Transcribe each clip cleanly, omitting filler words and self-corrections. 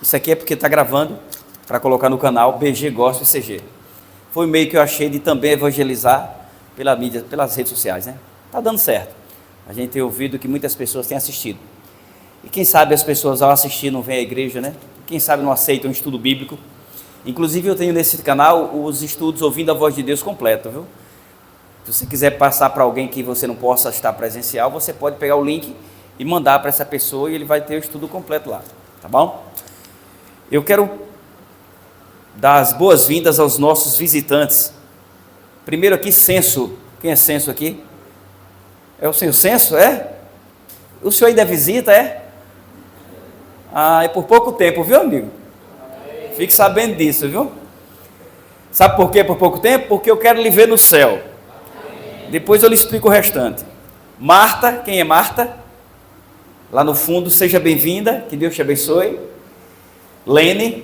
Isso aqui é porque está gravando para colocar no canal BG Gospel CG. Foi um meio que eu achei de também evangelizar pela mídia, pelas redes sociais, né? Está dando certo. A gente tem ouvido que muitas pessoas têm assistido. E quem sabe as pessoas ao assistir não vêm à igreja, né? Quem sabe não aceitam um estudo bíblico. Inclusive eu tenho nesse canal os estudos ouvindo a voz de Deus completo, viu? Se você quiser passar para alguém que você não possa estar presencial, você pode pegar o link e mandar para essa pessoa e ele vai ter o estudo completo lá, tá bom? Eu quero dar as boas-vindas aos nossos visitantes. Primeiro aqui, Censo. Quem é Censo aqui? É o senhor Censo, é? O senhor ainda visita, é? Ah, é por pouco tempo, viu, amigo? Fique sabendo disso, viu? Sabe por quê por pouco tempo? Porque eu quero lhe ver no céu. Depois eu lhe explico o restante. Marta, quem é Marta? Lá no fundo, seja bem-vinda, que Deus te abençoe. Lene,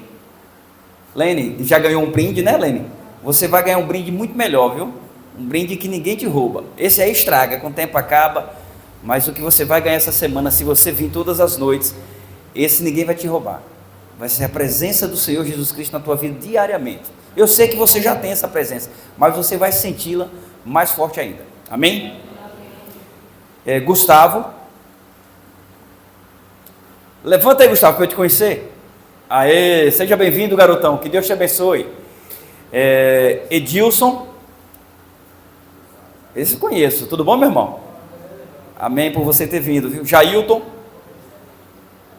já ganhou um brinde, né, Lene? Você vai ganhar um brinde muito melhor, viu? Um brinde que ninguém te rouba. Esse aí estraga, com o tempo acaba, mas o que você vai ganhar essa semana, se você vir todas as noites, esse ninguém vai te roubar. Vai ser a presença do Senhor Jesus Cristo na tua vida diariamente. Eu sei que você já tem essa presença, mas você vai senti-la mais forte ainda. Amém? Gustavo. Levanta aí, Gustavo, para eu te conhecer. Aê, seja bem-vindo, garotão, que Deus te abençoe. Edilson, esse eu conheço, tudo bom, meu irmão? Amém por você ter vindo, viu? Jailton,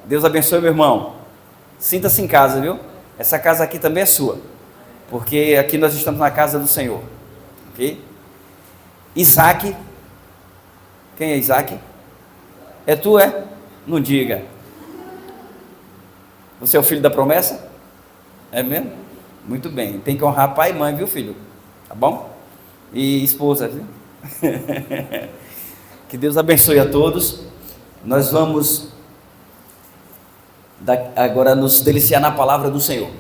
Deus abençoe, meu irmão. Sinta-se em casa, viu? Essa casa aqui também é sua, porque aqui nós estamos na casa do Senhor, ok? Isaac, quem é Isaac? É tu, é? Não diga. Você é o filho da promessa? É mesmo? Muito bem, tem que honrar pai e mãe, viu, filho? Tá bom? E esposa, viu? Que Deus abençoe a todos. Nós vamos agora nos deliciar na palavra do Senhor.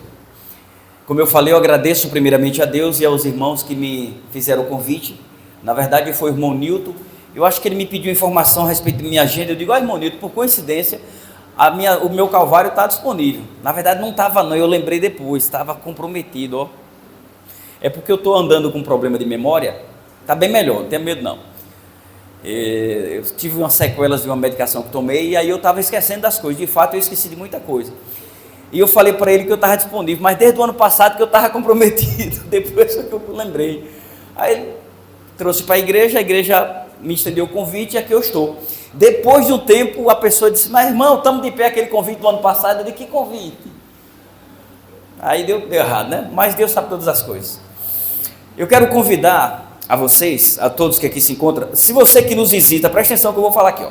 Como eu falei, eu agradeço primeiramente a Deus e aos irmãos que me fizeram o convite. Na verdade foi o irmão Nilton. Eu acho que ele me pediu informação a respeito da minha agenda. Eu digo, irmão Nilton, por coincidência, o meu Calvário está disponível. Na verdade não estava não, eu lembrei depois, estava comprometido, ó. É porque eu estou andando com problema de memória, está bem melhor, não tenha medo não. Eu tive umas sequelas de uma medicação que tomei e aí eu estava esquecendo das coisas, de fato eu esqueci de muita coisa. E eu falei para ele que eu estava disponível, mas desde o ano passado que eu estava comprometido, depois que eu lembrei. Aí ele trouxe para a igreja me estendeu o convite e aqui eu estou. Depois de um tempo a pessoa disse, mas irmão, estamos de pé aquele convite do ano passado. Eu disse, que convite? Aí deu errado, né? Mas Deus sabe todas as coisas. Eu quero convidar a vocês, a todos que aqui se encontram, se você que nos visita, presta atenção que eu vou falar aqui, ó.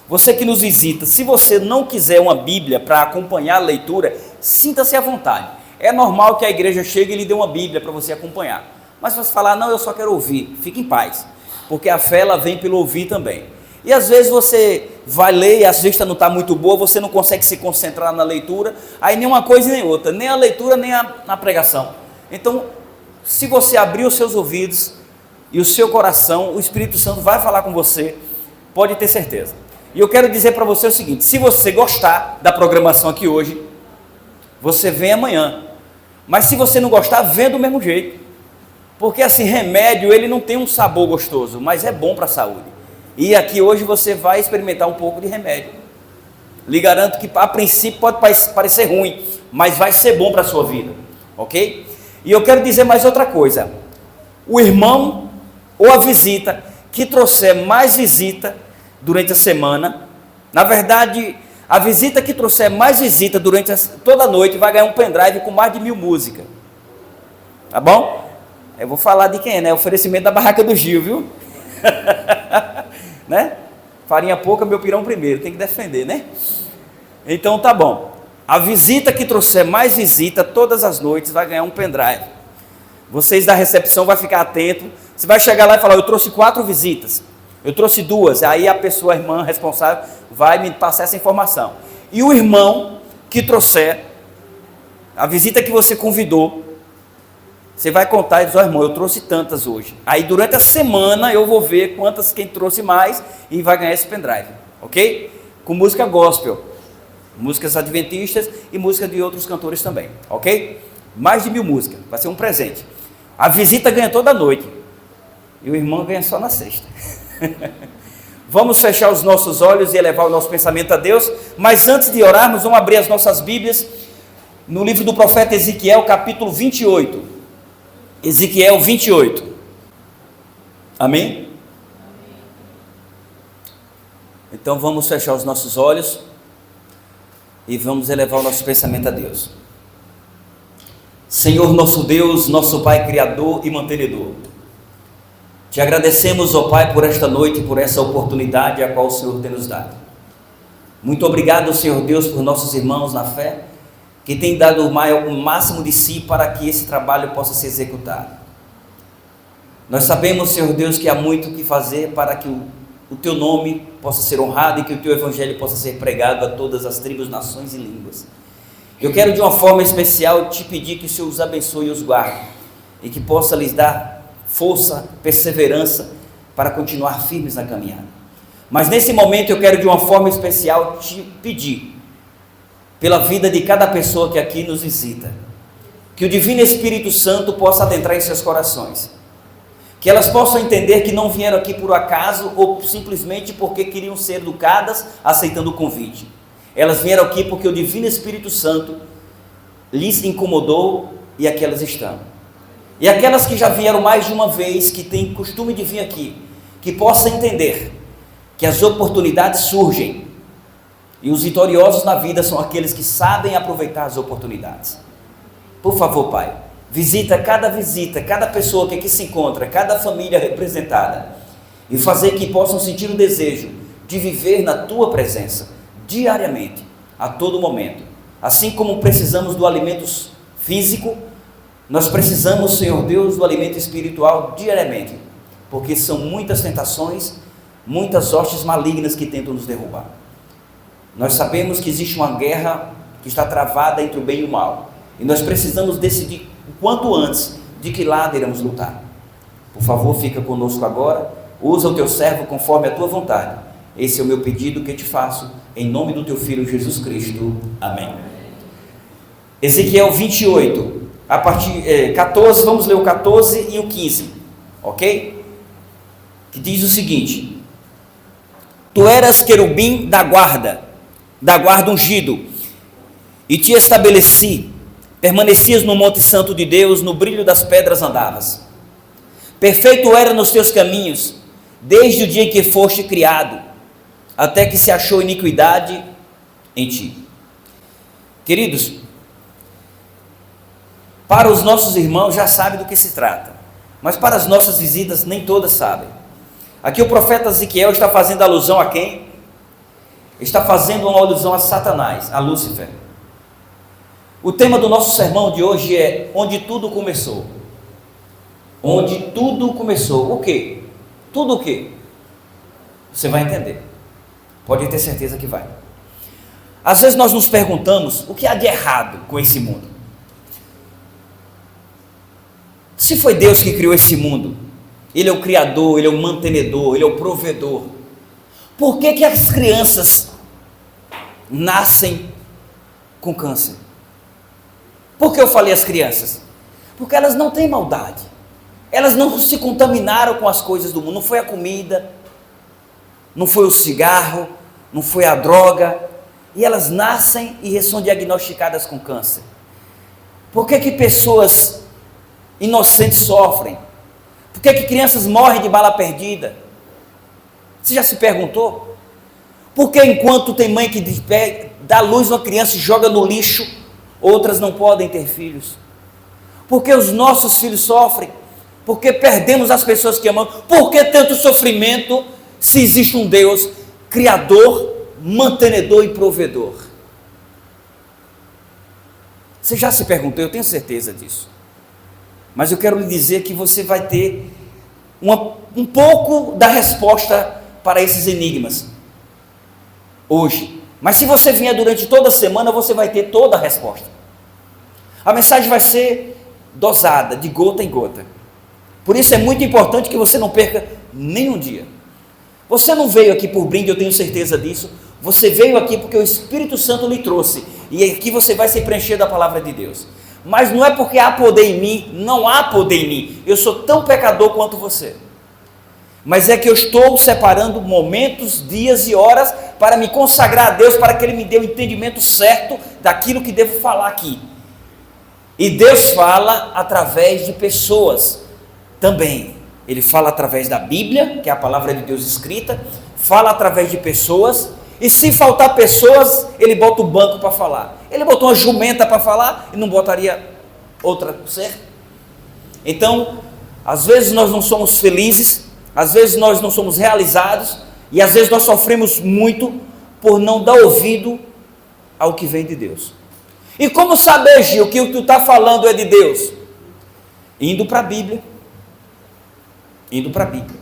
Você que nos visita, se você não quiser uma Bíblia para acompanhar a leitura, sinta-se à vontade. É normal que a igreja chegue e lhe dê uma Bíblia para você acompanhar. Mas se você falar, não, eu só quero ouvir, fique em paz, porque a fé ela vem pelo ouvir também. E às vezes você vai ler e a vista não está muito boa, você não consegue se concentrar na leitura, aí nem uma coisa nem outra, nem a leitura nem na pregação. Então, se você abrir os seus ouvidos e o seu coração, o Espírito Santo vai falar com você, pode ter certeza. E eu quero dizer para você o seguinte, se você gostar da programação aqui hoje, você vem amanhã. Mas se você não gostar, vem do mesmo jeito. Porque assim, remédio, ele não tem um sabor gostoso, mas é bom para a saúde. E aqui hoje você vai experimentar um pouco de remédio. Lhe garanto que a princípio pode parecer ruim, mas vai ser bom para a sua vida, ok? E eu quero dizer mais outra coisa. O irmão ou a visita que trouxer mais visita durante a semana, na verdade, a visita que trouxer mais visita durante toda a noite vai ganhar um pendrive com mais de 1000 músicas. Tá bom? Eu vou falar de quem é, né? Oferecimento da Barraca do Gil, viu? Né? Farinha pouca, meu pirão primeiro, tem que defender, né? Então tá bom. A visita que trouxer mais visita todas as noites vai ganhar um pendrive. Vocês da recepção vão ficar atentos. Você vai chegar lá e falar, eu trouxe 4 visitas, eu trouxe 2. Aí a pessoa, a irmã responsável, vai me passar essa informação. E o irmão que trouxer a visita que você convidou, você vai contar e dizer, irmão, eu trouxe tantas hoje. Aí durante a semana eu vou ver quem trouxe mais e vai ganhar esse pendrive, ok? Com música gospel. músicas adventistas e música de outros cantores também, ok? Mais de 1000 músicas, vai ser um presente. A visita ganha toda noite e o irmão ganha só na sexta. Vamos fechar os nossos olhos e elevar o nosso pensamento a Deus, mas antes de orarmos, vamos abrir as nossas Bíblias no livro do profeta Ezequiel, capítulo 28. Ezequiel 28. Amém? Então vamos fechar os nossos olhos e vamos elevar o nosso pensamento a Deus. Senhor nosso Deus, nosso Pai Criador e Mantenedor, te agradecemos, ó Pai, por esta noite, por essa oportunidade a qual o Senhor tem nos dado. Muito obrigado, Senhor Deus, por nossos irmãos na fé, que têm dado o máximo de si para que esse trabalho possa ser executado. Nós sabemos, Senhor Deus, que há muito o que fazer para que o Teu nome possa ser honrado e que o Teu Evangelho possa ser pregado a todas as tribos, nações e línguas. Eu quero de uma forma especial te pedir que o Senhor os abençoe e os guarde, e que possa lhes dar força, perseverança, para continuar firmes na caminhada. Mas nesse momento eu quero de uma forma especial te pedir, pela vida de cada pessoa que aqui nos visita, que o Divino Espírito Santo possa adentrar em seus corações, que elas possam entender que não vieram aqui por acaso, ou simplesmente porque queriam ser educadas, aceitando o convite. Elas vieram aqui porque o Divino Espírito Santo lhes incomodou e aqui elas estão. E aquelas que já vieram mais de uma vez, que têm costume de vir aqui, que possam entender que as oportunidades surgem e os vitoriosos na vida são aqueles que sabem aproveitar as oportunidades. Por favor, Pai, visita, cada pessoa que aqui se encontra, cada família representada, e fazer que possam sentir o desejo de viver na Tua presença, diariamente, a todo momento. Assim como precisamos do alimento físico, nós precisamos, Senhor Deus, do alimento espiritual diariamente, porque são muitas tentações, muitas hostes malignas que tentam nos derrubar. Nós sabemos que existe uma guerra que está travada entre o bem e o mal, e nós precisamos decidir o quanto antes de que lado iremos lutar. Por favor, fica conosco agora, usa o Teu servo conforme a Tua vontade. Esse é o meu pedido que te faço, em nome do Teu Filho Jesus Cristo. Amém. Ezequiel 28, a partir 14, vamos ler o 14 e o 15, ok? Que diz o seguinte: Tu eras querubim da guarda ungido, e te estabeleci, permanecias no monte santo de Deus, no brilho das pedras andavas. Perfeito era nos teus caminhos, desde o dia em que foste criado, até que se achou iniquidade em ti. Queridos, para os nossos irmãos já sabem do que se trata, mas para as nossas visitas nem todas sabem. Aqui o profeta Ezequiel está fazendo alusão a quem? Está fazendo uma alusão a Satanás, a Lúcifer. O tema do nosso sermão de hoje é onde tudo começou. Onde tudo começou. O quê? Tudo o quê? Você vai entender. Pode ter certeza que vai. Às vezes nós nos perguntamos o que há de errado com esse mundo. Se foi Deus que criou esse mundo, Ele é o Criador, Ele é o mantenedor, Ele é o provedor, por que as crianças nascem com câncer? Por que eu falei as crianças? Porque elas não têm maldade, elas não se contaminaram com as coisas do mundo, não foi a comida, não foi o cigarro, não foi a droga, e elas nascem e são diagnosticadas com câncer. Por que pessoas inocentes sofrem? Por que crianças morrem de bala perdida? Você já se perguntou? Por que enquanto tem mãe que dá luz a uma criança e joga no lixo, outras não podem ter filhos? Por que os nossos filhos sofrem? Por que perdemos as pessoas que amamos? Por que tanto sofrimento se existe um Deus Criador, mantenedor e provedor? Você já se perguntou? Eu tenho certeza disso. Mas eu quero lhe dizer que você vai ter um pouco da resposta para esses enigmas hoje. Mas se você vier durante toda a semana, você vai ter toda a resposta. A mensagem vai ser dosada, de gota em gota. Por isso é muito importante que você não perca nenhum dia. Você não veio aqui por brinde, eu tenho certeza disso, Você veio aqui porque o Espírito Santo lhe trouxe, e aqui você vai se preencher da palavra de Deus. Mas não é porque há poder em mim, não há poder em mim, eu sou tão pecador quanto você. Mas é que eu estou separando momentos, dias e horas para me consagrar a Deus, para que Ele me dê o entendimento certo daquilo que devo falar aqui. E Deus fala através de pessoas também. Ele fala através da Bíblia, que é a palavra de Deus escrita, fala através de pessoas, e se faltar pessoas, Ele bota o banco para falar. Ele botou uma jumenta para falar, e não botaria outra, certo? Então, às vezes nós não somos felizes, às vezes nós não somos realizados, e às vezes nós sofremos muito por não dar ouvido ao que vem de Deus. E como saber, Gil, que o que tu está falando é de Deus? Indo para a Bíblia. Indo para a Bíblia.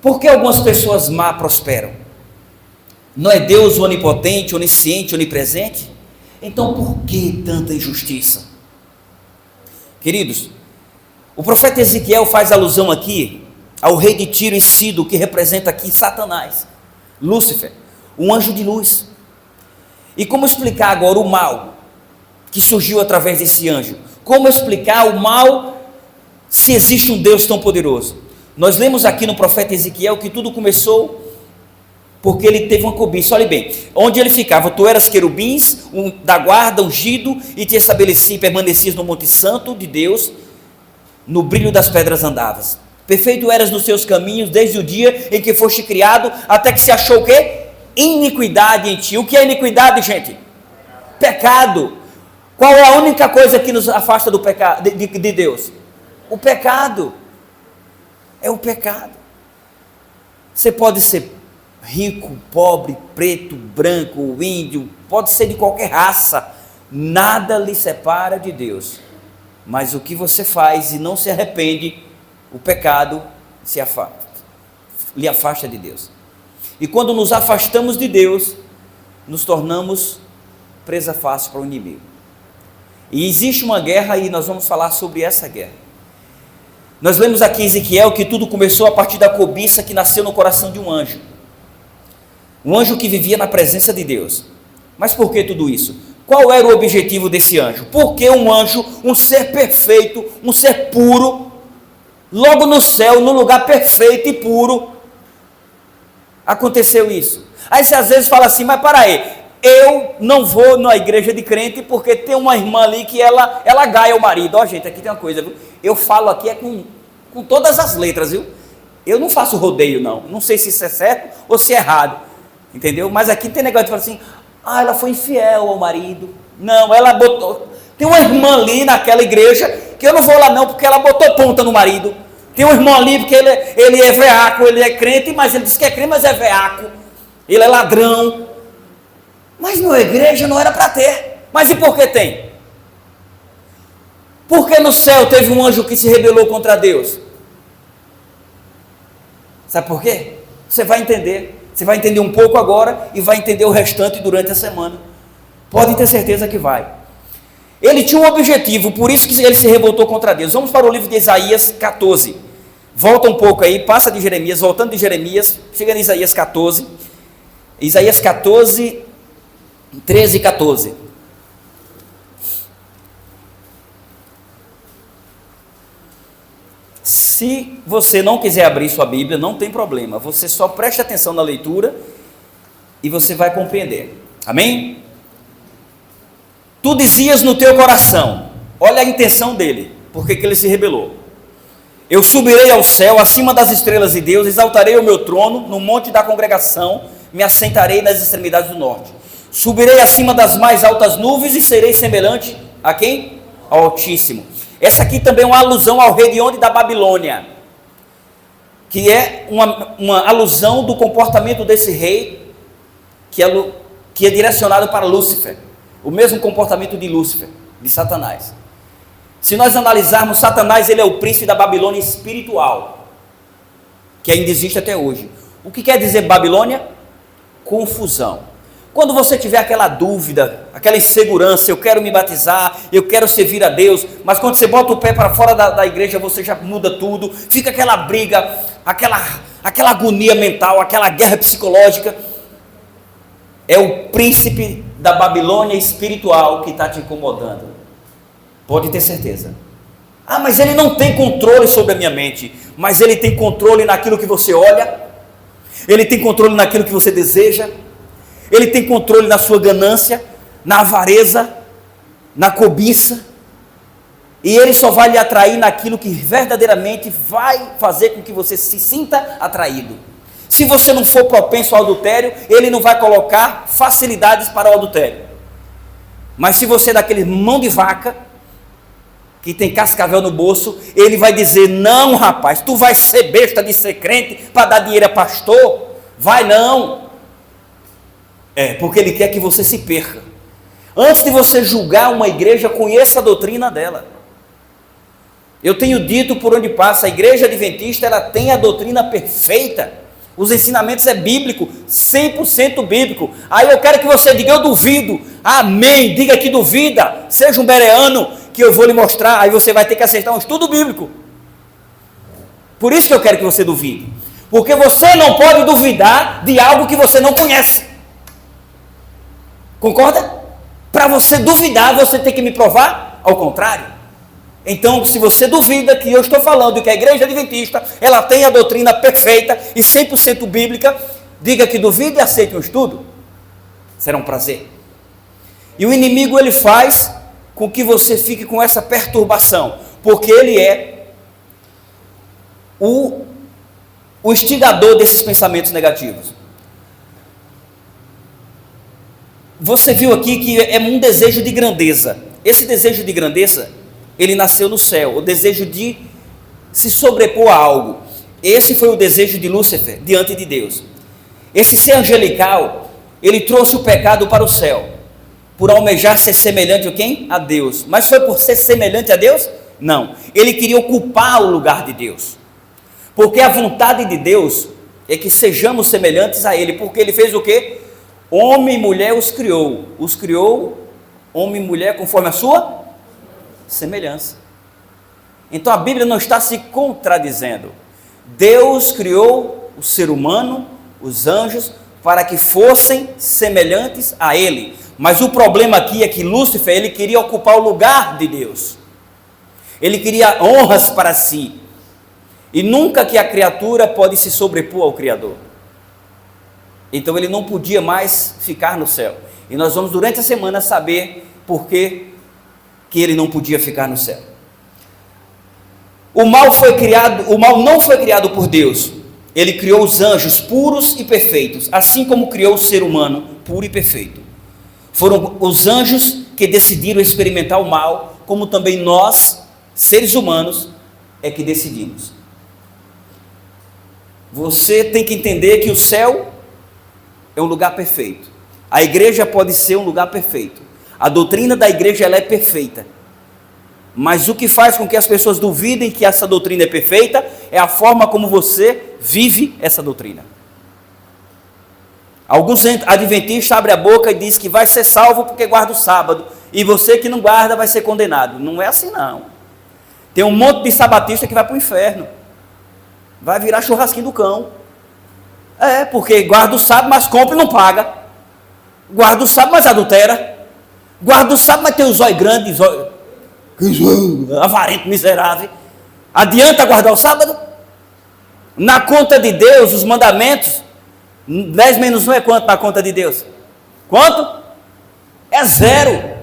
Por que algumas pessoas má prosperam? Não é Deus o onipotente, onisciente, onipresente? Então por que tanta injustiça? Queridos, o profeta Ezequiel faz alusão aqui ao rei de Tiro e Sido, que representa aqui Satanás, Lúcifer, um anjo de luz. E como explicar agora o mal que surgiu através desse anjo? Como explicar o mal se existe um Deus tão poderoso? Nós lemos aqui no profeta Ezequiel que tudo começou porque ele teve uma cobiça. Olhe bem, onde ele ficava, tu eras querubins, da guarda, ungido, e te estabeleci e permanecias no monte santo de Deus, no brilho das pedras andavas. Perfeito eras nos teus caminhos, desde o dia em que foste criado, até que se achou o quê? Iniquidade em ti. O que é iniquidade, gente? Pecado. Qual é a única coisa que nos afasta do pecado, de Deus? O pecado. É o pecado. Você pode ser rico, pobre, preto, branco, índio, pode ser de qualquer raça, nada lhe separa de Deus. Mas o que você faz e não se arrepende, o pecado lhe afasta de Deus. E quando nos afastamos de Deus, nos tornamos presa fácil para o inimigo. E existe uma guerra, e nós vamos falar sobre essa guerra. Nós lemos aqui em Ezequiel que tudo começou a partir da cobiça que nasceu no coração de um anjo. Um anjo que vivia na presença de Deus. Mas por que tudo isso? Qual era o objetivo desse anjo? Porque um anjo, um ser perfeito, um ser puro, logo no céu, no lugar perfeito e puro, aconteceu isso. Aí você às vezes fala assim, mas para aí, eu não vou na igreja de crente porque tem uma irmã ali que ela gaia o marido. Ó, gente, aqui tem uma coisa, viu? Eu falo aqui com todas as letras, viu? Eu não faço rodeio, não. Não sei se isso é certo ou se é errado, entendeu? Mas aqui tem negócio de falar assim, ela foi infiel ao marido. Não, ela botou... Tem uma irmã ali naquela igreja que eu não vou lá não porque ela botou ponta no marido. Tem um irmão ali porque ele é veaco, ele é crente, mas ele diz que é crente, mas é veaco. Ele é ladrão. Mas na igreja não era para ter. Mas e por que tem? Porque no céu teve um anjo que se rebelou contra Deus. Sabe por quê? Você vai entender. Você vai entender um pouco agora e vai entender o restante durante a semana. Pode ter certeza que vai. Ele tinha um objetivo, por isso que ele se revoltou contra Deus. Vamos para o livro de Isaías 14. Volta um pouco aí, passa de Jeremias, voltando de Jeremias, chega em Isaías 14. Isaías 14, 13 e 14. Se você não quiser abrir sua Bíblia, não tem problema. Você só preste atenção na leitura e você vai compreender. Amém? Tu dizias no teu coração, olha a intenção dele, porque que ele se rebelou. Eu subirei ao céu, acima das estrelas de Deus, exaltarei o meu trono no monte da congregação, me assentarei nas extremidades do norte. Subirei acima das mais altas nuvens e serei semelhante a quem? Ao Altíssimo. Essa aqui também é uma alusão ao rei de onde? Da Babilônia, que é uma alusão do comportamento desse rei, que é direcionado para Lúcifer, o mesmo comportamento de Lúcifer, de Satanás. Se nós analisarmos, Satanás, ele é o príncipe da Babilônia espiritual, que ainda existe até hoje. O que quer dizer Babilônia? Confusão. Quando você tiver aquela dúvida, aquela insegurança, eu quero me batizar, eu quero servir a Deus, mas quando você bota o pé para fora da igreja, você já muda tudo, fica aquela briga, aquela agonia mental, aquela guerra psicológica, é o príncipe da Babilônia espiritual que está te incomodando. Pode ter certeza. Ah, mas ele não tem controle sobre a minha mente. Mas ele tem controle naquilo que você olha, ele tem controle naquilo que você deseja, ele tem controle na sua ganância, na avareza, na cobiça, e ele só vai lhe atrair naquilo que verdadeiramente vai fazer com que você se sinta atraído. Se você não for propenso ao adultério, ele não vai colocar facilidades para o adultério. Mas se você é daquele mão de vaca, que tem cascavel no bolso, ele vai dizer: não, rapaz, tu vai ser besta de ser crente para dar dinheiro a pastor? Vai não. Porque ele quer que você se perca. Antes de você julgar uma igreja, conheça a doutrina dela. Eu tenho dito por onde passa, a igreja adventista, ela tem a doutrina perfeita. Os ensinamentos é bíblico, 100% bíblico. Aí eu quero que você diga: eu duvido. Amém, diga que duvida. Seja um bereano, que eu vou lhe mostrar. Aí você vai ter que aceitar um estudo bíblico. Por isso que eu quero que você duvide. Porque você não pode duvidar de algo que você não conhece. Concorda? Para você duvidar, você tem que me provar ao contrário. Então, se você duvida que eu estou falando que a igreja adventista, ela tem a doutrina perfeita e 100% bíblica, diga que duvida e aceite um estudo. Será um prazer. E o inimigo, ele faz com que você fique com essa perturbação, porque ele é o instigador desses pensamentos negativos. Você viu aqui que é um desejo de grandeza. Esse desejo de grandeza, ele nasceu no céu, o desejo de se sobrepor a algo. Esse foi o desejo de Lúcifer diante de Deus. Esse ser angelical, ele trouxe o pecado para o céu, por almejar ser semelhante a quem? A Deus. Mas foi por ser semelhante a Deus? Não. Ele queria ocupar o lugar de Deus. Porque a vontade de Deus é que sejamos semelhantes a Ele. Porque Ele fez o quê? Homem e mulher os criou. Os criou, homem e mulher, conforme a sua semelhança. Então a Bíblia não está se contradizendo. Deus criou o ser humano, os anjos, para que fossem semelhantes a Ele. Mas o problema aqui é que Lúcifer, ele queria ocupar o lugar de Deus. Ele queria honras para si. E nunca que a criatura pode se sobrepor ao Criador. Então ele não podia mais ficar no céu. E nós vamos durante a semana saber por que ele não podia ficar no céu. O mal não foi criado por Deus. Ele criou os anjos puros e perfeitos, assim como criou o ser humano puro e perfeito. Foram os anjos que decidiram experimentar o mal, como também nós, seres humanos, é que decidimos. Você tem que entender que o céu é um lugar perfeito. A igreja pode ser um lugar perfeito. A doutrina da igreja, ela é perfeita. Mas o que faz com que as pessoas duvidem que essa doutrina é perfeita é a forma como você vive essa doutrina. Alguns adventistas abrem a boca e dizem que vai ser salvo porque guarda o sábado, e você que não guarda vai ser condenado. Não é assim não. Tem um monte de sabatista que vai para o inferno, vai virar churrasquinho do cão. Porque guarda o sábado, mas compra e não paga. Guarda o sábado, mas adultera. Guarda o sábado, mas tem os olhos grandes, avarento, miserável. Adianta guardar o sábado? Na conta de Deus, os mandamentos, 10 menos 1 é quanto na conta de Deus? Quanto? É 0.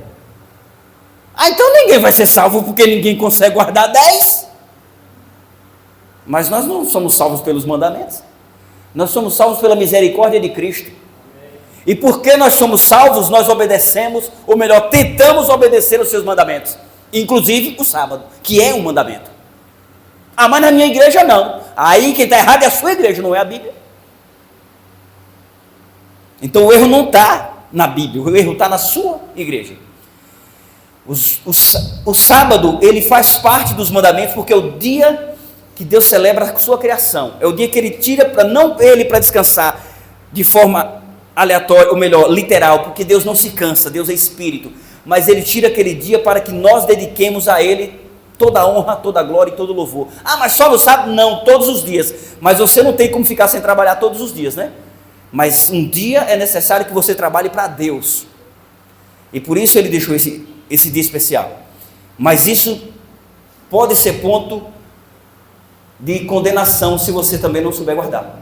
Então ninguém vai ser salvo porque ninguém consegue guardar 10. Mas nós não somos salvos pelos mandamentos. Nós somos salvos pela misericórdia de Cristo. E porque nós somos salvos, nós obedecemos, ou melhor, tentamos obedecer os seus mandamentos. Inclusive o sábado, que é um mandamento. Mas na minha igreja não. Aí quem está errado é a sua igreja, não é a Bíblia. Então o erro não está na Bíblia, o erro está na sua igreja. O sábado, ele faz parte dos mandamentos, porque é o dia que Deus celebra a sua criação. É o dia que ele tira, não ele para descansar de forma aleatória, ou melhor, literal, porque Deus não se cansa, Deus é espírito. Mas ele tira aquele dia para que nós dediquemos a ele toda a honra, toda a glória e todo o louvor. Ah, mas só no sábado? Não, todos os dias. Mas você não tem como ficar sem trabalhar todos os dias, né? Mas um dia é necessário que você trabalhe para Deus. E por isso ele deixou esse dia especial. Mas isso pode ser ponto de condenação se você também não souber guardar.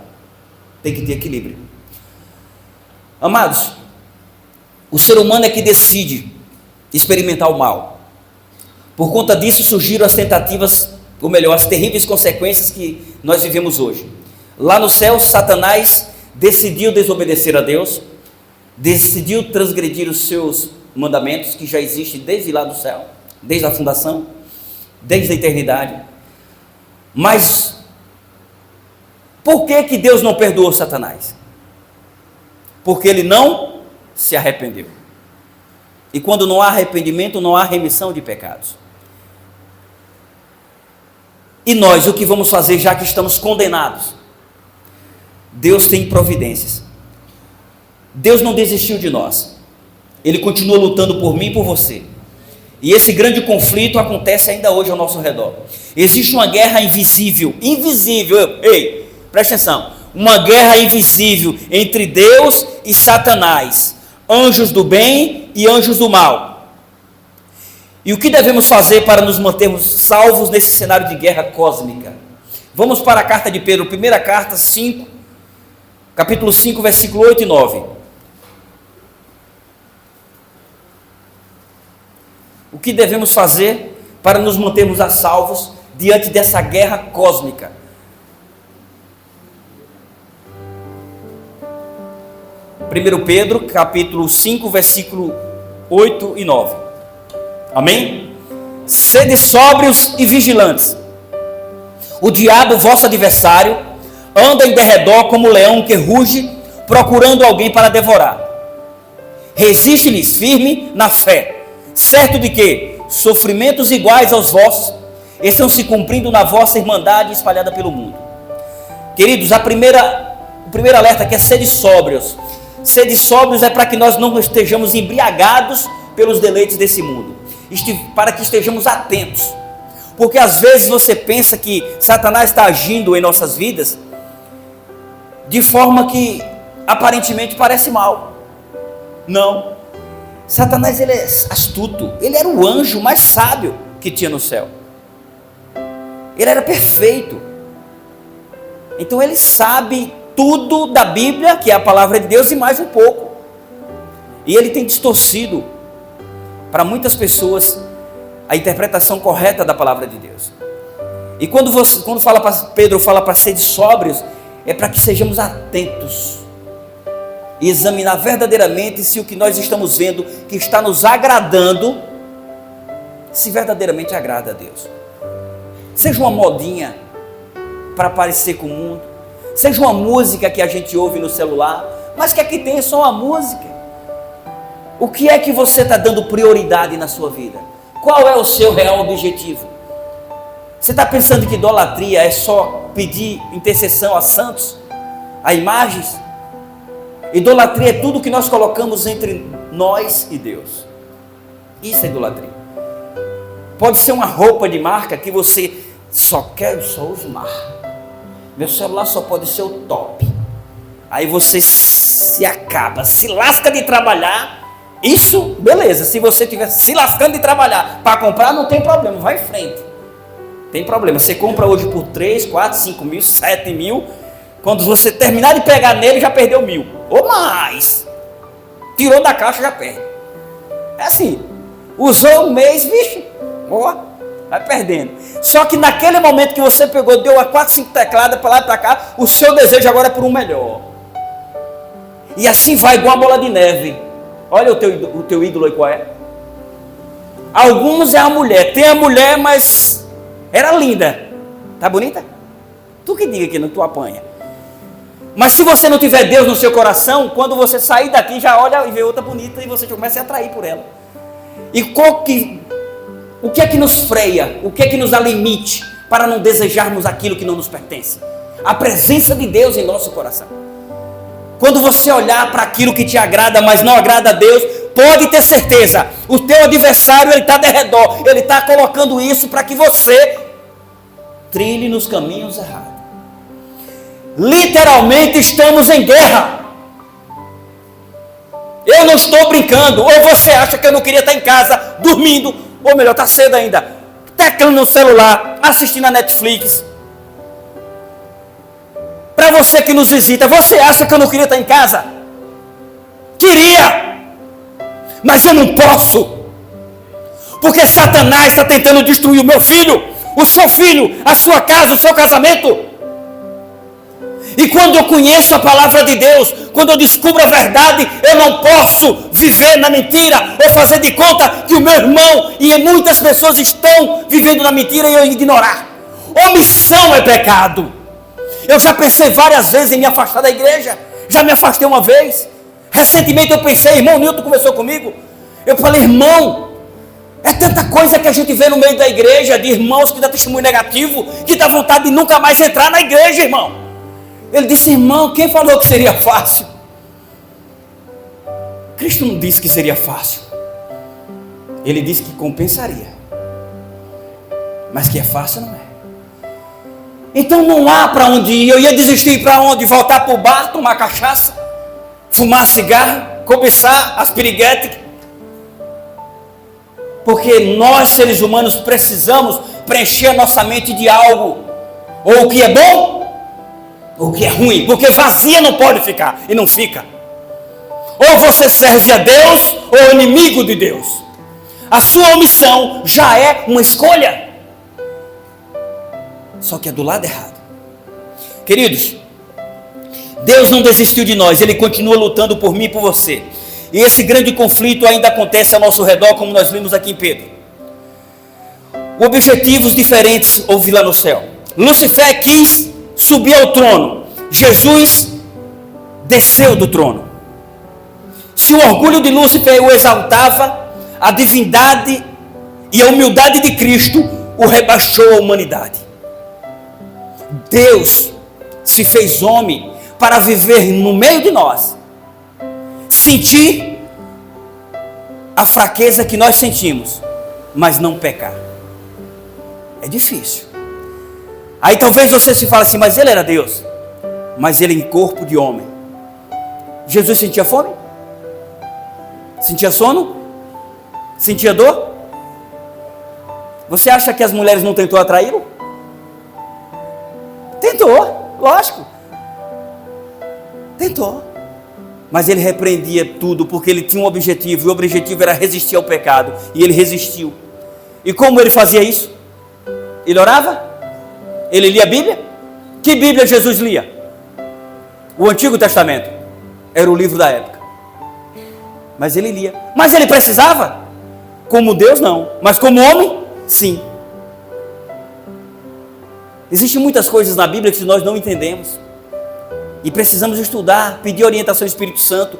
Tem que ter equilíbrio. Amados, o ser humano é que decide experimentar o mal. Por conta disso surgiram as tentativas, ou melhor, as terríveis consequências que nós vivemos hoje. Lá no céu, Satanás decidiu desobedecer a Deus, decidiu transgredir os seus mandamentos, que já existem desde lá do céu, desde a fundação, desde a eternidade. Mas por que Deus não perdoou Satanás? Porque ele não se arrependeu. E quando não há arrependimento, não há remissão de pecados. E nós, o que vamos fazer já que estamos condenados? Deus tem providências. Deus não desistiu de nós. Ele continua lutando por mim e por você. E esse grande conflito acontece ainda hoje ao nosso redor. Existe uma guerra invisível, ei, presta atenção, uma guerra invisível entre Deus e Satanás, anjos do bem e anjos do mal. E o que devemos fazer para nos mantermos salvos nesse cenário de guerra cósmica? Vamos para a carta de Pedro, primeira carta, capítulo 5, versículo 8 e 9. O que devemos fazer para nos mantermos a salvos diante dessa guerra cósmica? Primeiro Pedro, capítulo 5, versículo 8 e 9. Amém? Sede sóbrios e vigilantes. O diabo, vosso adversário, anda em derredor como leão que ruge, procurando alguém para devorar. Resiste-lhes firme na fé, certo de que sofrimentos iguais aos vossos estão se cumprindo na vossa irmandade espalhada pelo mundo. Queridos, o primeiro alerta aqui é sede sóbrios. Sede sóbrios é para que nós não estejamos embriagados pelos deleites desse mundo, para que estejamos atentos, porque às vezes você pensa que Satanás está agindo em nossas vidas de forma que aparentemente parece mal. Não, Satanás, ele é astuto, ele era o anjo mais sábio que tinha no céu, ele era perfeito, então ele sabe tudo da Bíblia, que é a palavra de Deus, e mais um pouco, e ele tem distorcido para muitas pessoas a interpretação correta da palavra de Deus. E quando Pedro fala para ser sóbrios, é para que sejamos atentos e examinar verdadeiramente se o que nós estamos vendo que está nos agradando, se verdadeiramente agrada a Deus. Seja uma modinha para parecer com o mundo, seja uma música que a gente ouve no celular, mas que aqui tem só uma música. O que é que você está dando prioridade na sua vida? Qual é o seu real objetivo? Você está pensando que idolatria é só pedir intercessão a santos, a imagens? Idolatria é tudo que nós colocamos entre nós e Deus. Isso é idolatria. Pode ser uma roupa de marca que você só uso marca. Meu celular só pode ser o top. Aí você se acaba, se lasca de trabalhar. Isso, beleza. Se você estiver se lascando de trabalhar para comprar, não tem problema, vai em frente. Tem problema, você compra hoje por 3, 4, 5 mil, 7 mil. Quando você terminar de pegar nele, já perdeu 1.000 ou mais. Tirou da caixa, já perde. É assim, usou um mês, vixe, boa, vai perdendo. Só que naquele momento que você pegou, deu a 4, 5 tecladas para lá e para cá, o seu desejo agora é por um melhor. E assim vai igual a bola de neve. Olha o teu ídolo aí, qual é? Alguns é a mulher. Tem a mulher, mas era linda. Tá bonita? Tu que diga que não, tu apanha. Mas se você não tiver Deus no seu coração, quando você sair daqui, já olha e vê outra bonita e você começa a atrair por ela. E o que é que nos freia? O que é que nos dá limite para não desejarmos aquilo que não nos pertence? A presença de Deus em nosso coração. Quando você olhar para aquilo que te agrada, mas não agrada a Deus, pode ter certeza, o teu adversário, ele está de redor, ele está colocando isso para que você trilhe nos caminhos errados. Literalmente estamos em guerra. Eu não estou brincando. Ou você acha que eu não queria estar em casa, dormindo, ou melhor, está cedo ainda, teclando no celular, assistindo a Netflix. Para você que nos visita, você acha que eu não queria estar em casa? Queria, mas eu não posso, porque Satanás está tentando destruir o meu filho, o seu filho, a sua casa, o seu casamento. E quando eu conheço a palavra de Deus, quando eu descubro a verdade, eu não posso viver na mentira ou fazer de conta que o meu irmão e muitas pessoas estão vivendo na mentira e eu ignorar. Omissão é pecado. Eu já pensei várias vezes em me afastar da igreja, já me afastei uma vez. Recentemente eu pensei, irmão Nilton conversou comigo, eu falei, irmão, é tanta coisa que a gente vê no meio da igreja, de irmãos que dá testemunho negativo, que dá vontade de nunca mais entrar na igreja, irmão. Ele disse, irmão, quem falou que seria fácil? Cristo não disse que seria fácil. Ele disse que compensaria. Mas que é fácil não é. Então não há para onde ir. Eu ia desistir para onde? Voltar para o bar, tomar cachaça, fumar cigarro, cobiçar as piriguetes. Porque nós seres humanos precisamos preencher a nossa mente de algo. Ou o que é bom, ou o que é ruim. Porque vazia não pode ficar, e não fica. Ou você serve a Deus, ou é inimigo de Deus. A sua omissão já é uma escolha. Só que é do lado errado. Queridos, Deus não desistiu de nós, Ele continua lutando por mim e por você. E esse grande conflito ainda acontece ao nosso redor, como nós vimos aqui em Pedro. Objetivos diferentes houve lá no céu. Lucifer quis subir ao trono, Jesus desceu do trono. Se o orgulho de Lúcifer o exaltava, a divindade e a humildade de Cristo o rebaixou à humanidade. Deus se fez homem para viver no meio de nós, sentir a fraqueza que nós sentimos, mas não pecar. É difícil. Aí talvez você se fale assim, mas ele era Deus, mas ele em corpo de homem. Jesus sentia fome? Sentia sono? Sentia dor? Você acha que as mulheres não tentou atraí-lo? Tentou, lógico. Tentou. Mas ele repreendia tudo, porque ele tinha um objetivo, e o objetivo era resistir ao pecado, e ele resistiu. E como ele fazia isso? Ele orava? Ele lia a Bíblia? Que Bíblia Jesus lia? O Antigo Testamento. Era o livro da época. Mas ele lia. Mas ele precisava? Como Deus, não. Mas como homem, sim. Existem muitas coisas na Bíblia que nós não entendemos. E precisamos estudar, pedir orientação do Espírito Santo,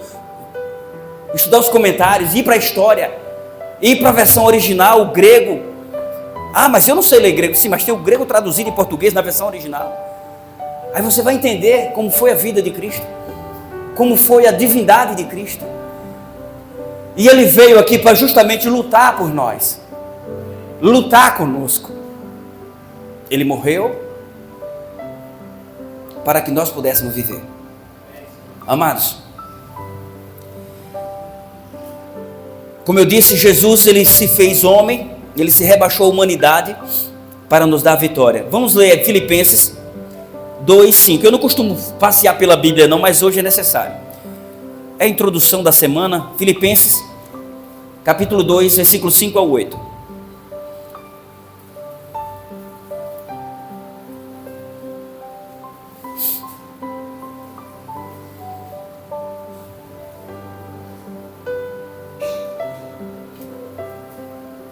estudar os comentários, ir para a história, ir para a versão original, o grego. Ah, mas eu não sei ler grego. Sim, mas tem o grego traduzido em português na versão original. Aí você vai entender como foi a vida de Cristo, como foi a divindade de Cristo. E ele veio aqui para justamente lutar por nós, lutar conosco. Ele morreu para que nós pudéssemos viver. Amados, como eu disse, Jesus, ele se fez homem, ele se rebaixou à humanidade para nos dar a vitória. Vamos ler Filipenses 2:5. Eu não costumo passear pela Bíblia não, mas hoje é necessário. É a introdução da semana. Filipenses capítulo 2, versículo 5 ao 8.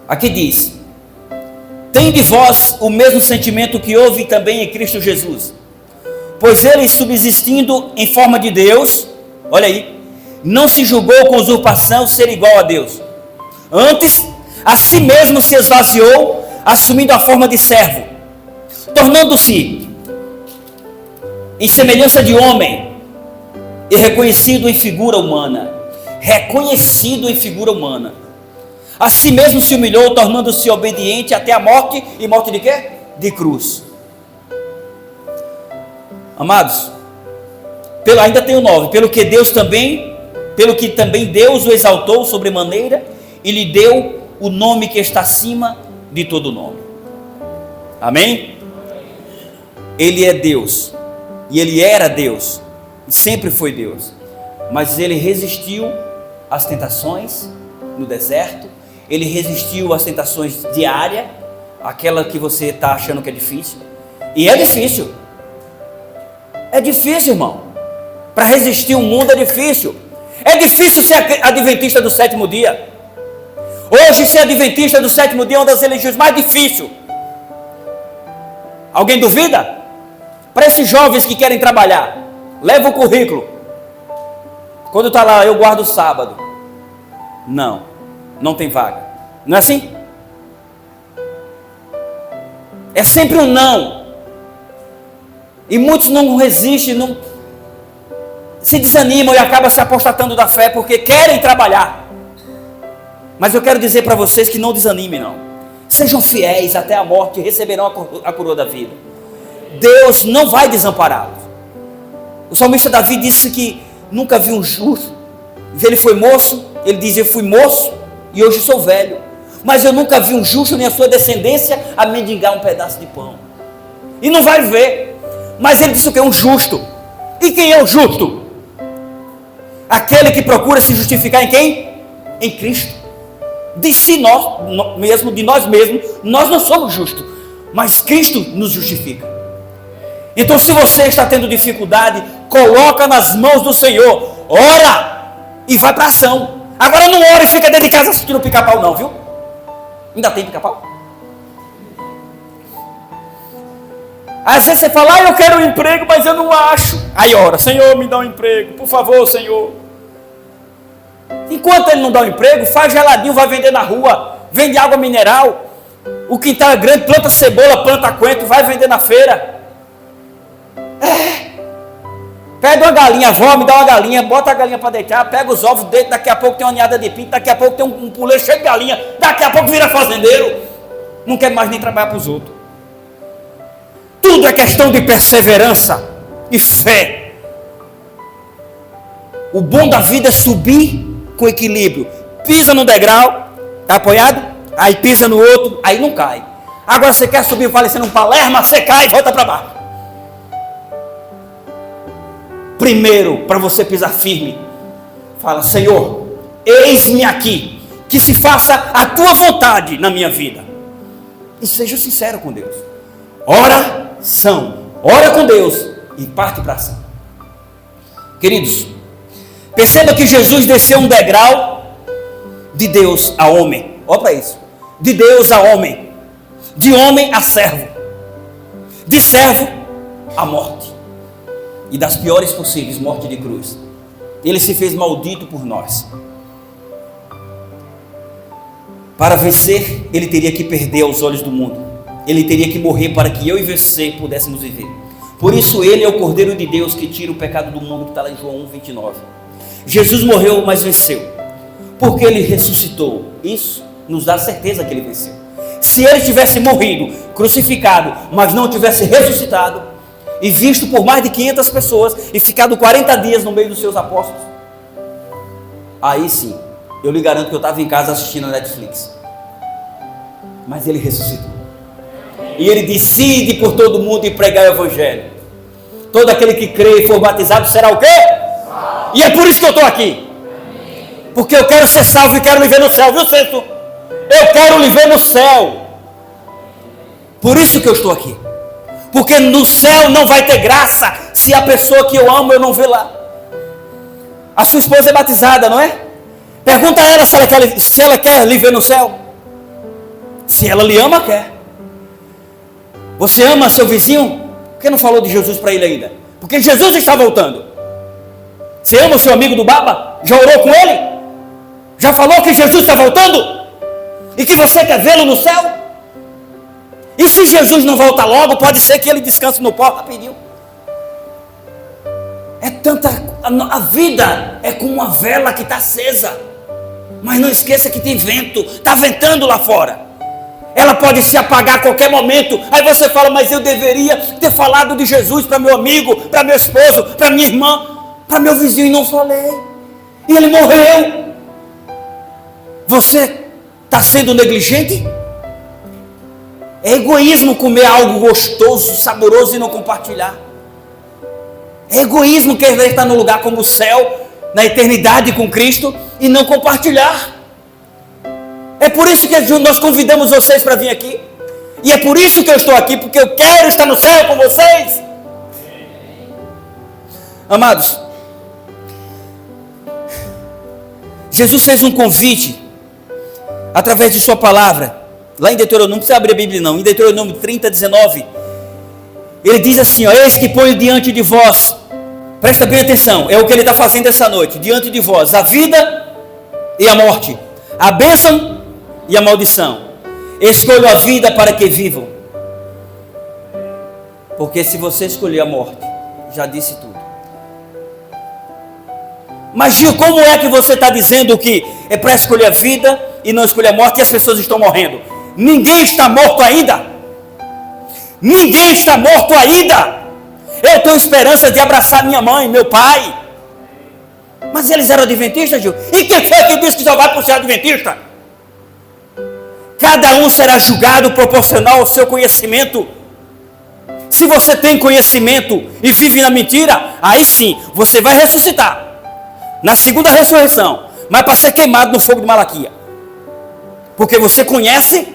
Aqui diz: tende vós o mesmo sentimento que houve também em Cristo Jesus, pois ele, subsistindo em forma de Deus, olha aí, não se julgou com usurpação ser igual a Deus. Antes, a si mesmo se esvaziou, assumindo a forma de servo, tornando-se em semelhança de homem, e reconhecido em figura humana. reconhecido em figura humana. A si mesmo se humilhou, tornando-se obediente até a morte, e morte de quê? De cruz. Amados, ainda tem o 9, pelo que também Deus o exaltou sobremaneira, e lhe deu o nome que está acima de todo nome. Amém? Ele é Deus, e Ele era Deus, e sempre foi Deus, mas Ele resistiu às tentações no deserto, Ele resistiu às tentações diárias, aquela que você está achando que é difícil, e é difícil, irmão, para resistir o mundo é difícil ser adventista do sétimo dia. Hoje ser adventista do sétimo dia é uma das religiões mais difíceis. Alguém duvida? Para esses jovens que querem trabalhar, leva o currículo. Quando está lá, eu guardo o sábado. Não tem vaga. Não é assim? É sempre um não. E muitos não resistem, não se desanimam e acabam se apostatando da fé porque querem trabalhar. Mas eu quero dizer para vocês que não desanimem, não. Sejam fiéis até a morte e receberão a coroa da vida. Deus não vai desampará-los. O salmista Davi disse que nunca viu um justo. Ele foi moço, ele diz: eu fui moço e hoje sou velho, mas eu nunca vi um justo nem a sua descendência a mendigar um pedaço de pão. E não vai ver. Mas ele disse o que? Um justo. E quem é o justo? Aquele que procura se justificar em quem? Em Cristo. De nós mesmos, nós não somos justos, mas Cristo nos justifica. Então, se você está tendo dificuldade, coloca nas mãos do Senhor, ora e vai para a ação. Agora não ora e fica dentro de casa assistindo pica-pau não, viu? Ainda tem pica-pau? Às vezes você fala: eu quero um emprego, mas eu não acho. Aí ora: Senhor, me dá um emprego, por favor, Senhor. Enquanto ele não dá um emprego, faz geladinho, vai vender na rua, vende água mineral. O quintal é grande, planta cebola, planta coentro, vai vender na feira. Pega uma galinha, avó, me dá uma galinha, bota a galinha para deitar, pega os ovos dentro, daqui a pouco tem uma ninhada de pinto, daqui a pouco tem um puleiro cheio de galinha, daqui a pouco vira fazendeiro. Não quer mais nem trabalhar para os outros. Tudo é questão de perseverança e fé. O bom da vida é subir com equilíbrio. Pisa no degrau, está apoiado? Aí pisa no outro, aí não cai. Agora você quer subir parecendo um palerma, você cai e volta para baixo. Primeiro, para você pisar firme, fala: Senhor, eis-me aqui, que se faça a tua vontade na minha vida. E seja sincero com Deus. Oração, ora com Deus e parte para a ação. Queridos, perceba que Jesus desceu um degrau de Deus a homem. Olha para isso. De Deus a homem. De homem a servo. De servo a morte. E das piores possíveis, morte de cruz. Ele se fez maldito por nós. Para vencer, ele teria que perder aos olhos do mundo. Ele teria que morrer para que eu e você pudéssemos viver. Por isso ele é o Cordeiro de Deus que tira o pecado do mundo, que está lá em João 1:29. Jesus morreu, mas venceu. Porque ele ressuscitou. Isso nos dá certeza que ele venceu. Se ele tivesse morrido, crucificado, mas não tivesse ressuscitado, e visto por mais de 500 pessoas, e ficado 40 dias no meio dos seus apóstolos, aí sim, eu lhe garanto que eu estava em casa assistindo a Netflix. Mas ele ressuscitou. E ele decide por todo mundo e pregar o evangelho. Todo aquele que crê e for batizado será o quê? E é por isso que eu estou aqui. Porque eu quero ser salvo e quero viver no céu, viu, Sexto? Eu quero viver no céu. Por isso que eu estou aqui. Porque no céu não vai ter graça se a pessoa que eu amo eu não ver lá. A sua esposa é batizada, não é? Pergunta a ela se ela quer lhe ver no céu. Se ela lhe ama, quer. Você ama seu vizinho? Por que não falou de Jesus para ele ainda? Porque Jesus está voltando. Você ama o seu amigo do Baba? Já orou com ele? Já falou que Jesus está voltando? E que você quer vê-lo no céu? E se Jesus não volta logo, pode ser que ele descanse no pó rapidinho. É tanta A vida é como uma vela que está acesa, mas não esqueça que tem vento, está ventando lá fora. Ela pode se apagar a qualquer momento. Aí você fala, mas eu deveria ter falado de Jesus para meu amigo, para meu esposo, para minha irmã, para meu vizinho, e não falei. E ele morreu. Você está sendo negligente? É egoísmo comer algo gostoso, saboroso e não compartilhar. É egoísmo querer estar no lugar como o céu, na eternidade com Cristo, e não compartilhar. É por isso que nós convidamos vocês para vir aqui. E é por isso que eu estou aqui, porque eu quero estar no céu com vocês. Amados, Jesus fez um convite através de sua palavra. Lá em Deuteronômio, não precisa abrir a Bíblia não, em Deuteronômio 30, 19, ele diz assim, ó, eis que ponho diante de vós, presta bem atenção, é o que ele está fazendo essa noite, diante de vós, a vida e a morte, a bênção e a maldição. Escolho a vida para que vivam, porque se você escolher a morte, já disse tudo. Mas Gil, como é que você está dizendo que é para escolher a vida e não escolher a morte, e as pessoas estão morrendo? Ninguém está morto ainda. Ninguém está morto ainda. Eu tenho esperança de abraçar minha mãe, meu pai. Mas eles eram adventistas, Gil? E quem foi que disse que só vai para o céu adventista? Cada um será julgado proporcional ao seu conhecimento. Se você tem conhecimento e vive na mentira, aí sim, você vai ressuscitar na segunda ressurreição, mas para ser queimado no fogo de Malaquia, porque você conhece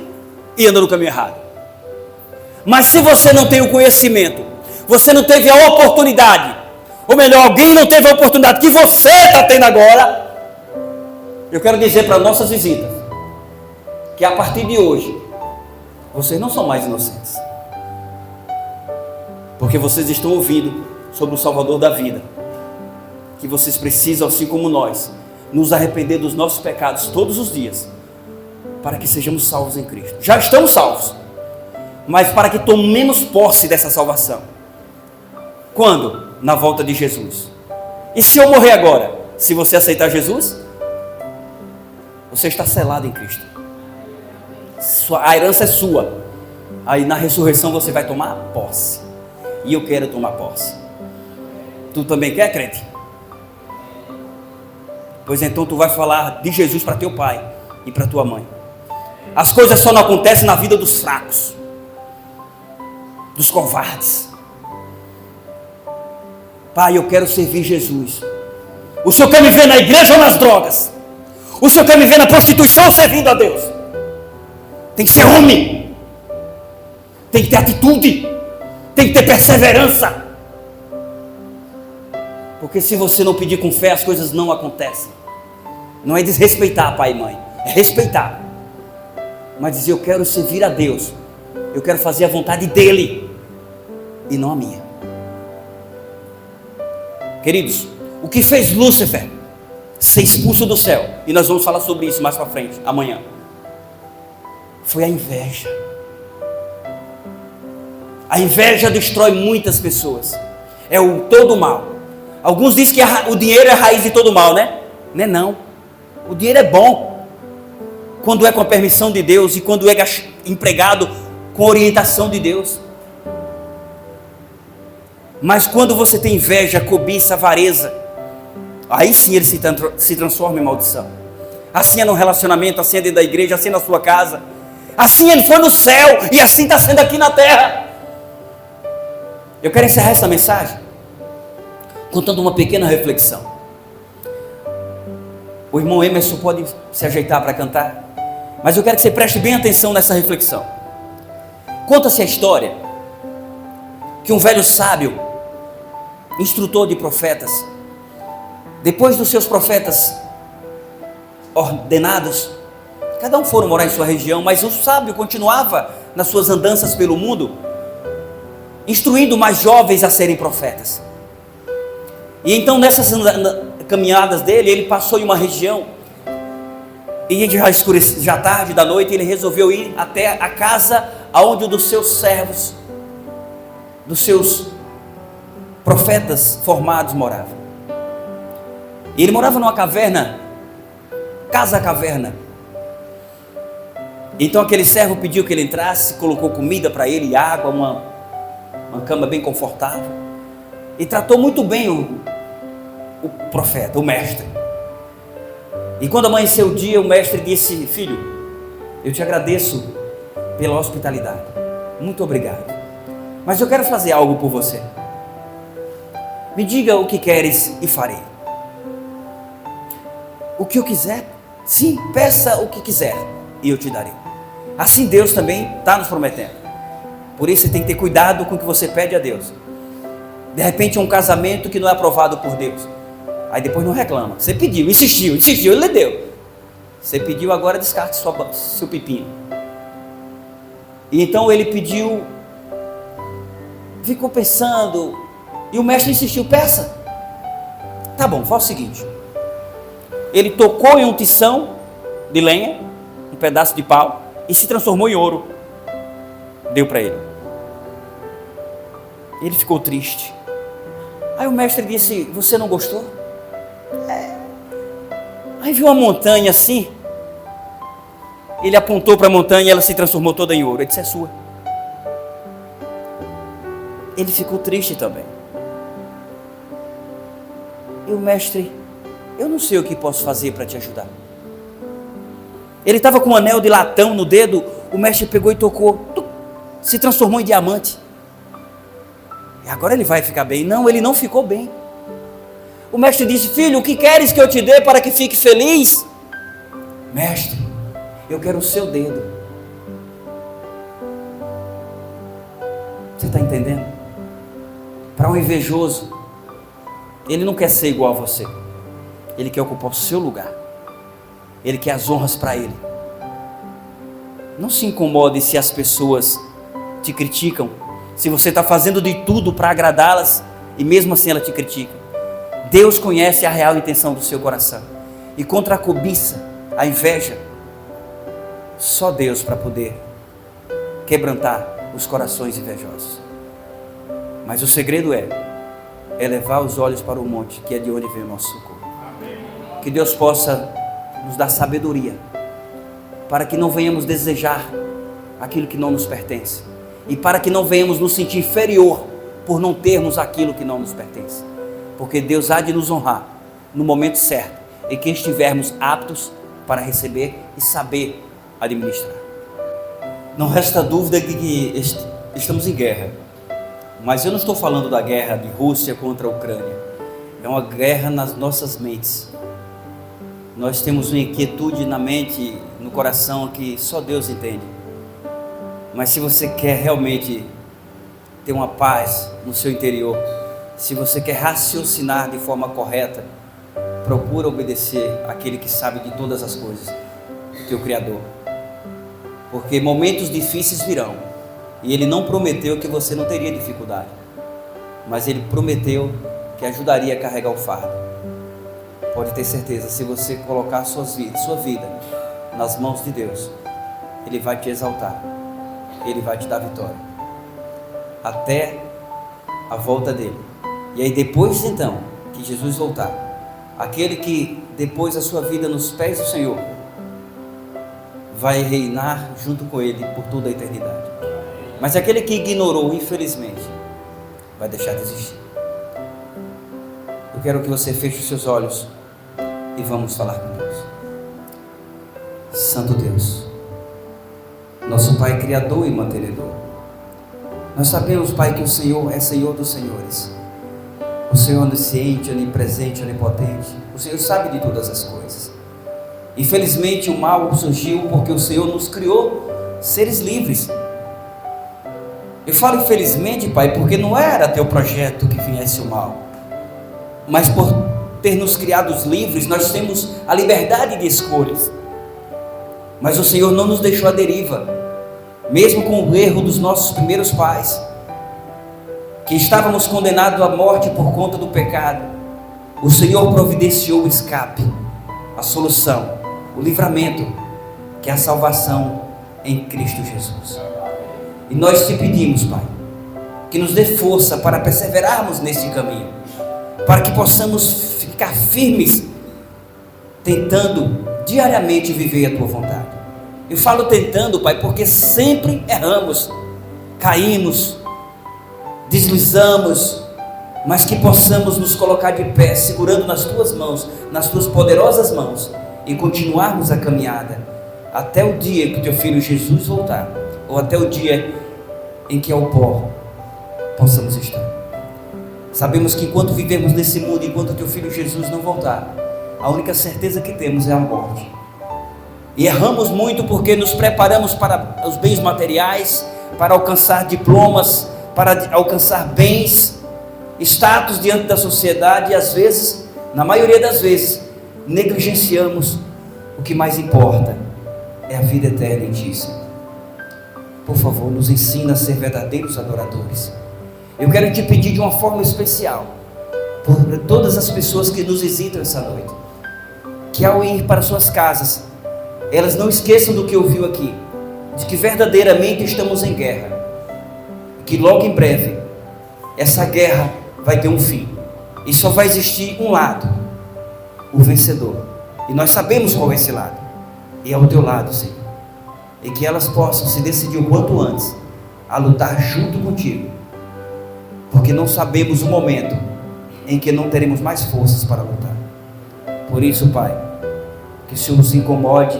e anda no caminho errado. Mas se você não tem o conhecimento, você não teve a oportunidade, ou melhor, alguém não teve a oportunidade que você está tendo agora, eu quero dizer para nossas visitas, que a partir de hoje, vocês não são mais inocentes, porque vocês estão ouvindo sobre o Salvador da vida, que vocês precisam, assim como nós, nos arrepender dos nossos pecados todos os dias, para que sejamos salvos em Cristo. Já estamos salvos, mas para que tomemos posse dessa salvação. Quando? Na volta de Jesus. E se eu morrer agora, se você aceitar Jesus, você está selado em Cristo. A herança é sua. Aí na ressurreição você vai tomar posse. E eu quero tomar posse. Tu também quer, crente? Pois então tu vai falar de Jesus para teu pai e para tua mãe. As coisas só não acontecem na vida dos fracos, dos covardes. Pai, eu quero servir Jesus. O Senhor quer me ver na igreja ou nas drogas? O Senhor quer me ver na prostituição servindo a Deus? Tem que ser homem, tem que ter atitude, tem que ter perseverança. Porque se você não pedir com fé, as coisas não acontecem. Não é desrespeitar pai e mãe, é respeitar. Mas dizer, eu quero servir a Deus, eu quero fazer a vontade dEle e não a minha. Queridos, o que fez Lúcifer ser expulso do céu, e nós vamos falar sobre isso mais para frente, amanhã, foi a inveja. A inveja destrói muitas pessoas, é o todo mal. Alguns dizem que o dinheiro é a raiz de todo mal, né? Não é não, o dinheiro é bom, quando é com a permissão de Deus e quando é empregado com a orientação de Deus. Mas quando você tem inveja, cobiça, avareza, aí sim ele se transforma em maldição. Assim é no relacionamento, assim é dentro da igreja, assim é na sua casa, assim ele foi no céu e assim está sendo aqui na terra. Eu quero encerrar essa mensagem contando uma pequena reflexão. O irmão Emerson pode se ajeitar para cantar, mas eu quero que você preste bem atenção nessa reflexão. Conta-se a história que um velho sábio, instrutor de profetas, depois dos seus profetas ordenados, cada um foram morar em sua região, mas o sábio continuava nas suas andanças pelo mundo, instruindo mais jovens a serem profetas. E então nessas caminhadas dele, ele passou em uma região, e já tarde da noite, ele resolveu ir até a casa onde um dos seus servos, dos seus profetas formados morava. E ele morava numa caverna, casa-caverna. Então aquele servo pediu que ele entrasse, colocou comida para ele, água, uma cama bem confortável. E tratou muito bem o profeta, o mestre. E quando amanheceu o dia, o mestre disse: filho, eu te agradeço pela hospitalidade, muito obrigado, mas eu quero fazer algo por você. Me diga o que queres e farei. O que eu quiser? Sim, peça o que quiser e eu te darei. Assim Deus também está nos prometendo. Por isso você tem que ter cuidado com o que você pede a Deus. De repente um casamento que não é aprovado por Deus, aí depois não reclama. Você pediu, insistiu, ele lhe deu. Você pediu, agora descarte seu pepino. E então ele pediu, ficou pensando, e o mestre insistiu: peça. Tá bom, faz o seguinte. Ele tocou em um tição de lenha, um pedaço de pau, e se transformou em ouro. Deu para ele. Ele ficou triste. Aí o mestre disse: você não gostou? Aí viu uma montanha assim. Ele apontou para a montanha e ela se transformou toda em ouro. Ele disse: é sua. Ele ficou triste também. E o mestre: eu não sei o que posso fazer para te ajudar. Ele estava com um anel de latão no dedo. O mestre pegou e tocou, se transformou em diamante. E agora ele vai ficar bem. Não, ele não ficou bem. O mestre disse: filho, o que queres que eu te dê para que fique feliz? Mestre, eu quero o seu dedo. Você está entendendo? Para um invejoso, ele não quer ser igual a você. Ele quer ocupar o seu lugar. Ele quer as honras para ele. Não se incomode se as pessoas te criticam, se você está fazendo de tudo para agradá-las e mesmo assim ela te critica. Deus conhece a real intenção do seu coração. E contra a cobiça, a inveja, só Deus para poder quebrantar os corações invejosos. Mas o segredo é levar os olhos para o monte, que é de onde vem o nosso socorro. Que Deus possa nos dar sabedoria, para que não venhamos desejar aquilo que não nos pertence, e para que não venhamos nos sentir inferior por não termos aquilo que não nos pertence, porque Deus há de nos honrar no momento certo, em que estivermos aptos para receber e saber administrar. Não resta dúvida de que estamos em guerra, mas eu não estou falando da guerra de Rússia contra a Ucrânia. É uma guerra nas nossas mentes. Nós temos uma inquietude na mente, no coração, que só Deus entende. Mas se você quer realmente ter uma paz no seu interior, se você quer raciocinar de forma correta, procura obedecer àquele que sabe de todas as coisas, o teu Criador. Porque momentos difíceis virão, e Ele não prometeu que você não teria dificuldade, mas Ele prometeu que ajudaria a carregar o fardo. Pode ter certeza, se você colocar sua vida nas mãos de Deus, Ele vai te exaltar, Ele vai te dar vitória, até a volta dEle. E aí depois então, que Jesus voltar, aquele que depois a sua vida nos pés do Senhor, vai reinar junto com Ele por toda a eternidade. Mas aquele que ignorou, infelizmente, vai deixar de existir. Eu quero que você feche os seus olhos e vamos falar com Deus. Santo Deus, nosso Pai Criador e mantenedor, nós sabemos, Pai, que o Senhor é Senhor dos senhores, o Senhor onisciente, onipresente, onipotente. O Senhor sabe de todas as coisas. Infelizmente o mal surgiu porque o Senhor nos criou seres livres. Eu falo infelizmente, Pai, porque não era teu projeto que viesse o mal, mas por ter nos criados livres, nós temos a liberdade de escolhas. Mas o Senhor não nos deixou à deriva, mesmo com o erro dos nossos primeiros pais, que estávamos condenados à morte por conta do pecado. O Senhor providenciou o escape, a solução, o livramento, que é a salvação em Cristo Jesus. E nós te pedimos, Pai, que nos dê força para perseverarmos neste caminho, para que possamos ficar firmes, tentando diariamente viver a tua vontade. Eu falo tentando, Pai, porque sempre erramos, caímos, deslizamos, mas que possamos nos colocar de pé, segurando nas tuas mãos, nas tuas poderosas mãos, e continuarmos a caminhada até o dia que o teu filho Jesus voltar, ou até o dia em que ao pó possamos estar. Sabemos que enquanto vivemos nesse mundo, enquanto o teu filho Jesus não voltar, a única certeza que temos é a morte. E erramos muito porque nos preparamos para os bens materiais, para alcançar diplomas, para alcançar bens, status diante da sociedade, e às vezes, na maioria das vezes, negligenciamos o que mais importa, é a vida eterna em Ti, Senhor. Por favor, nos ensina a ser verdadeiros adoradores. Eu quero te pedir de uma forma especial, por todas as pessoas que nos visitam essa noite, que ao ir para suas casas, elas não esqueçam do que ouviu aqui, de que verdadeiramente estamos em guerra, que logo em breve, essa guerra vai ter um fim, e só vai existir um lado, o vencedor, e nós sabemos qual é esse lado, e é o teu lado, Senhor, e que elas possam se decidir o quanto antes, a lutar junto contigo, porque não sabemos o momento em que não teremos mais forças para lutar. Por isso, Pai, que o Senhor nos incomode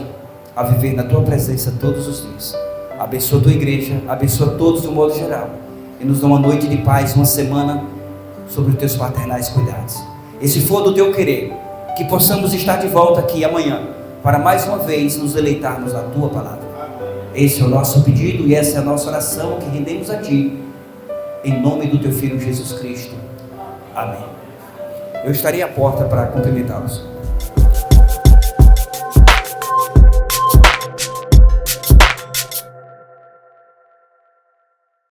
a viver na Tua presença todos os dias. Abençoa a Tua igreja, abençoa todos de um modo geral, e nos dá uma noite de paz, uma semana sobre os Teus paternais cuidados. E se for do Teu querer, que possamos estar de volta aqui amanhã, para mais uma vez nos deleitarmos na Tua palavra. Esse é o nosso pedido e essa é a nossa oração que rendemos a Ti, em nome do Teu Filho Jesus Cristo. Amém. Eu estarei à porta para cumprimentá-los.